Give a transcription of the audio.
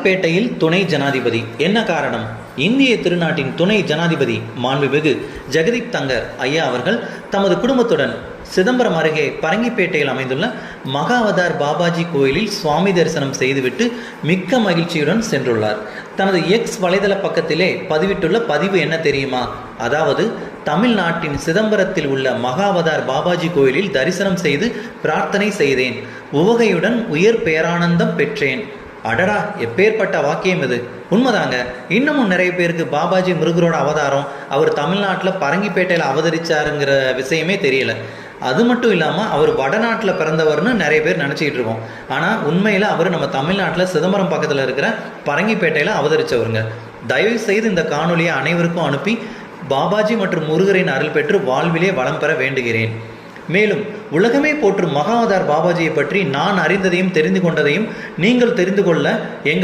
பரங்கிப்பேட்டையில் துணை ஜனாதிபதி என்ன காரணம்? இந்திய திருநாட்டின் துணை ஜனாதிபதி மாண்புமிகு ஜெகதீப் தங்கர் ஐயா அவர்கள் தமது குடும்பத்துடன் சிதம்பரம் அருகே பரங்கிப்பேட்டையில் அமைந்துள்ள மகாவதார் பாபாஜி கோயிலில் சுவாமி தரிசனம் செய்துவிட்டு மிக்க மகிழ்ச்சியுடன் சென்றுள்ளார். தனது எக்ஸ் வலைதள பக்கத்திலே பதிவிட்டுள்ள பதிவு என்ன தெரியுமா? அதாவது, தமிழ்நாட்டின் சிதம்பரத்தில் உள்ள மகாவதார் பாபாஜி கோயிலில் தரிசனம் செய்து பிரார்த்தனை செய்தேன். உவகையுடன் உயர் பேரானந்தம் பெற்றேன். அடடா, எப்பேற்பட்ட வாக்கியம் இது! உண்மைதாங்க. இன்னமும் நிறைய பேருக்கு பாபாஜி முருகரோட அவதாரம் அவர் தமிழ்நாட்டில் பரங்கிப்பேட்டையில் அவதரிச்சாருங்கிற விஷயமே தெரியல. அது மட்டும் இல்லாமல் அவர் வடநாட்டில் பிறந்தவர்னு நிறைய பேர் நினச்சிக்கிட்டு இருக்கோம். ஆனால் உண்மையில் அவர் நம்ம தமிழ்நாட்டில் சிதம்பரம் பக்கத்தில் இருக்கிற பரங்கிப்பேட்டையில் அவதரித்தவருங்க. தயவு செய்து இந்த காணொலியை அனைவருக்கும் அனுப்பி பாபாஜி மற்றும் முருகரின் அருள் பெற்று வாழ்விலே வளம் பெற வேண்டுகிறேன். மேலும் உலகமே போற்றும் மகாவதார் பாபாஜியை பற்றி நான் அறிந்ததையும் தெரிந்து கொண்டதையும் நீங்கள் தெரிந்து கொள்ள எங்கள்